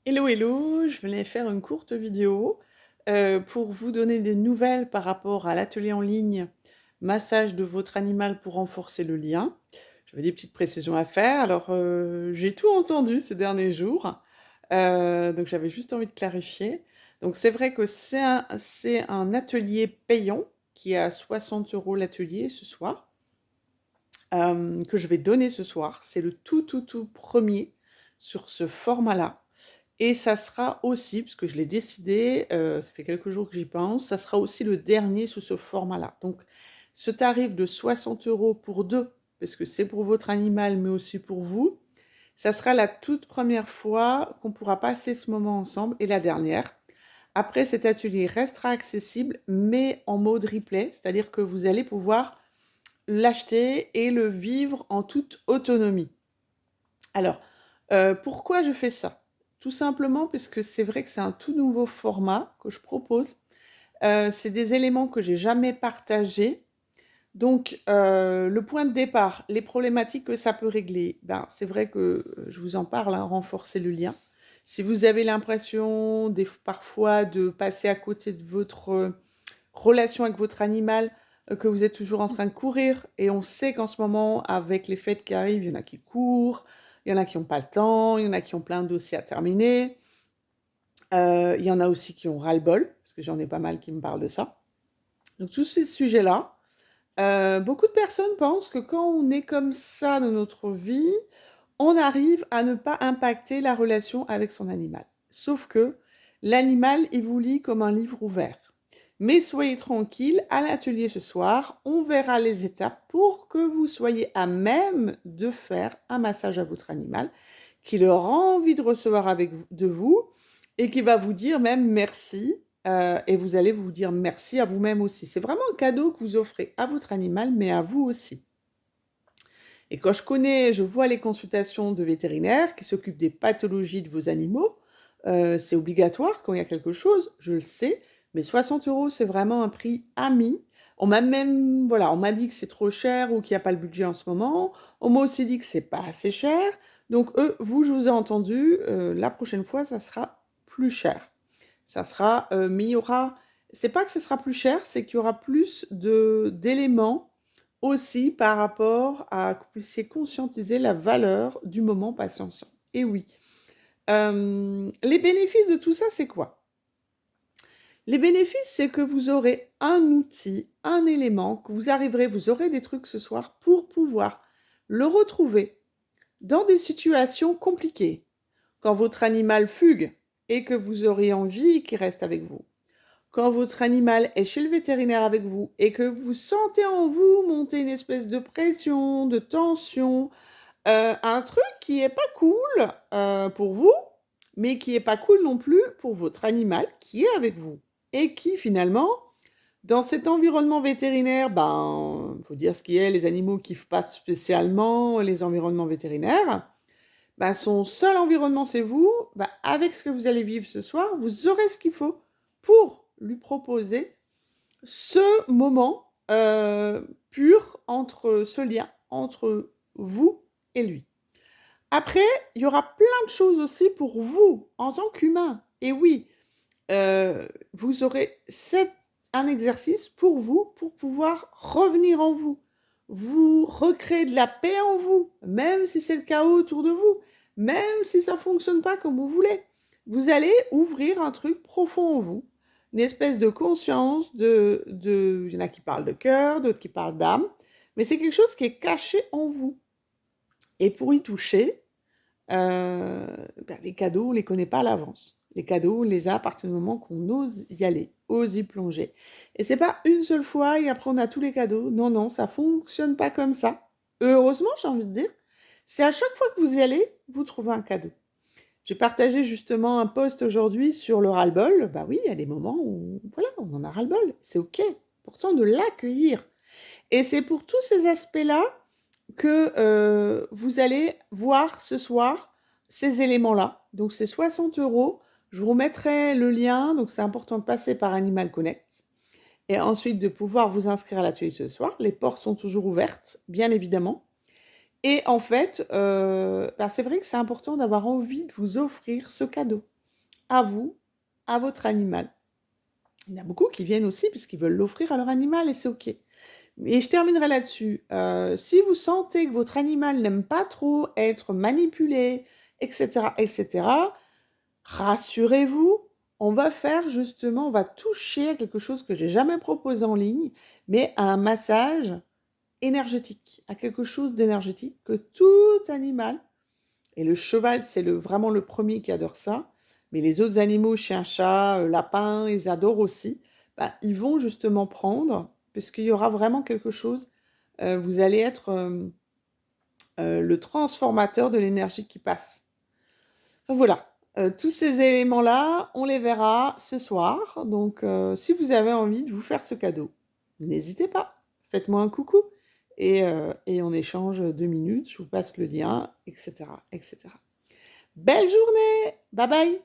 Hello, hello, je venais faire une courte vidéo pour vous donner des nouvelles par rapport à l'atelier en ligne massage de votre animal pour renforcer le lien. J'avais des petites précisions à faire. Alors, j'ai tout entendu ces derniers jours, donc j'avais juste envie de clarifier. Donc, c'est vrai que c'est un atelier payant qui est à 60 € l'atelier ce soir, que je vais donner ce soir. C'est le tout premier sur ce format-là. Et ça sera aussi, parce que je l'ai décidé, ça fait quelques jours que j'y pense, ça sera aussi le dernier sous ce format-là. Donc ce tarif de 60 € pour 2, parce que c'est pour votre animal, mais aussi pour vous, ça sera la toute première fois qu'on pourra passer ce moment ensemble et la dernière. Après, cet atelier restera accessible, mais en mode replay, c'est-à-dire que vous allez pouvoir l'acheter et le vivre en toute autonomie. Alors, pourquoi je fais ça? Tout simplement parce que c'est vrai que c'est un tout nouveau format que je propose. C'est des éléments que j'ai jamais partagés. Donc, le point de départ, les problématiques que ça peut régler, ben, c'est vrai que, je vous en parle, hein, renforcer le lien. Si vous avez l'impression parfois de passer à côté de votre, relation avec votre animal, que vous êtes toujours en train de courir et on sait qu'en ce moment, avec les fêtes qui arrivent, il y en a qui courent, il y en a qui ont pas le temps, il y en a qui ont plein de dossiers à terminer, il y en a aussi qui ont ras-le-bol, parce que j'en ai pas mal qui me parlent de ça. Donc tous ces sujets-là, beaucoup de personnes pensent que quand on est comme ça dans notre vie, on arrive à ne pas impacter la relation avec son animal. Sauf que l'animal, il vous lit comme un livre ouvert. Mais soyez tranquille, à l'atelier ce soir, on verra les étapes pour que vous soyez à même de faire un massage à votre animal, qu'il aura envie de recevoir de vous et qui va vous dire même merci. Et vous allez vous dire merci à vous-même aussi. C'est vraiment un cadeau que vous offrez à votre animal, mais à vous aussi. Et quand je vois les consultations de vétérinaires qui s'occupent des pathologies de vos animaux, c'est obligatoire quand il y a quelque chose, je le sais, mais 60 €, c'est vraiment un prix ami. On m'a dit que c'est trop cher ou qu'il n'y a pas le budget en ce moment. On m'a aussi dit que c'est pas assez cher. Donc je vous ai entendu, la prochaine fois, ça sera plus cher. Ça sera, mais c'est pas que ce sera plus cher, c'est qu'il y aura plus d'éléments aussi par rapport à que vous puissiez conscientiser la valeur du moment passé ensemble. Et oui. Les bénéfices de tout ça, c'est quoi? Les bénéfices, c'est que vous aurez un outil, un élément, que vous aurez des trucs ce soir pour pouvoir le retrouver dans des situations compliquées. Quand votre animal fugue et que vous aurez envie qu'il reste avec vous. Quand votre animal est chez le vétérinaire avec vous et que vous sentez en vous monter une espèce de pression, de tension, un truc qui est pas cool, pour vous, mais qui est pas cool non plus pour votre animal qui est avec vous et qui finalement, dans cet environnement vétérinaire, ben, faut dire ce qui est, les animaux kiffent pas spécialement les environnements vétérinaires. Ben, son seul environnement, c'est vous. Ben, avec ce que vous allez vivre ce soir, vous aurez ce qu'il faut pour lui proposer ce moment pur entre ce lien entre vous et lui. Après, il y aura plein de choses aussi pour vous en tant qu'humain. Et oui, vous aurez un exercice pour vous pour pouvoir revenir en vous. Vous recréer de la paix en vous, même si c'est le chaos autour de vous, même si ça ne fonctionne pas comme vous voulez. Vous allez ouvrir un truc profond en vous, une espèce de conscience, il y en a qui parlent de cœur, d'autres qui parlent d'âme, mais c'est quelque chose qui est caché en vous. Et pour y toucher, les cadeaux, on ne les connaît pas à l'avance. Les cadeaux, on les a à partir du moment qu'on ose y aller, ose y plonger. Et c'est pas une seule fois et après on a tous les cadeaux. Non, non, ça fonctionne pas comme ça. Heureusement, j'ai envie de dire. C'est à chaque fois que vous y allez, vous trouvez un cadeau. J'ai partagé justement un post aujourd'hui sur le ras-le-bol. Bah oui, il y a des moments où, voilà, on en a ras-le-bol. C'est OK. Pourtant, de l'accueillir. Et c'est pour tous ces aspects-là que vous allez voir ce soir ces éléments-là. Donc c'est 60 €. Je vous remettrai le lien. Donc c'est important de passer par Animal Connect. Et ensuite de pouvoir vous inscrire à l'atelier ce soir. Les portes sont toujours ouvertes, bien évidemment. Et en fait, c'est vrai que c'est important d'avoir envie de vous offrir ce cadeau. à vous, à votre animal. Il y en a beaucoup qui viennent aussi puisqu'ils veulent l'offrir à leur animal et c'est OK. Et je terminerai là-dessus. Si vous sentez que votre animal n'aime pas trop être manipulé, etc., rassurez-vous, on va faire justement, on va toucher à quelque chose que j'ai jamais proposé en ligne, mais à un massage énergétique, à quelque chose d'énergétique que tout animal, et le cheval, c'est vraiment le premier qui adore ça, mais les autres animaux, chien, chat, lapin, ils adorent aussi. Bah, ils vont justement prendre, puisqu'il y aura vraiment quelque chose, vous allez être le transformateur de l'énergie qui passe. Enfin, voilà, tous ces éléments-là, on les verra ce soir. Donc, si vous avez envie de vous faire ce cadeau, n'hésitez pas, faites-moi un coucou et on échange 2 minutes, je vous passe le lien, etc., etc. Belle journée! Bye bye!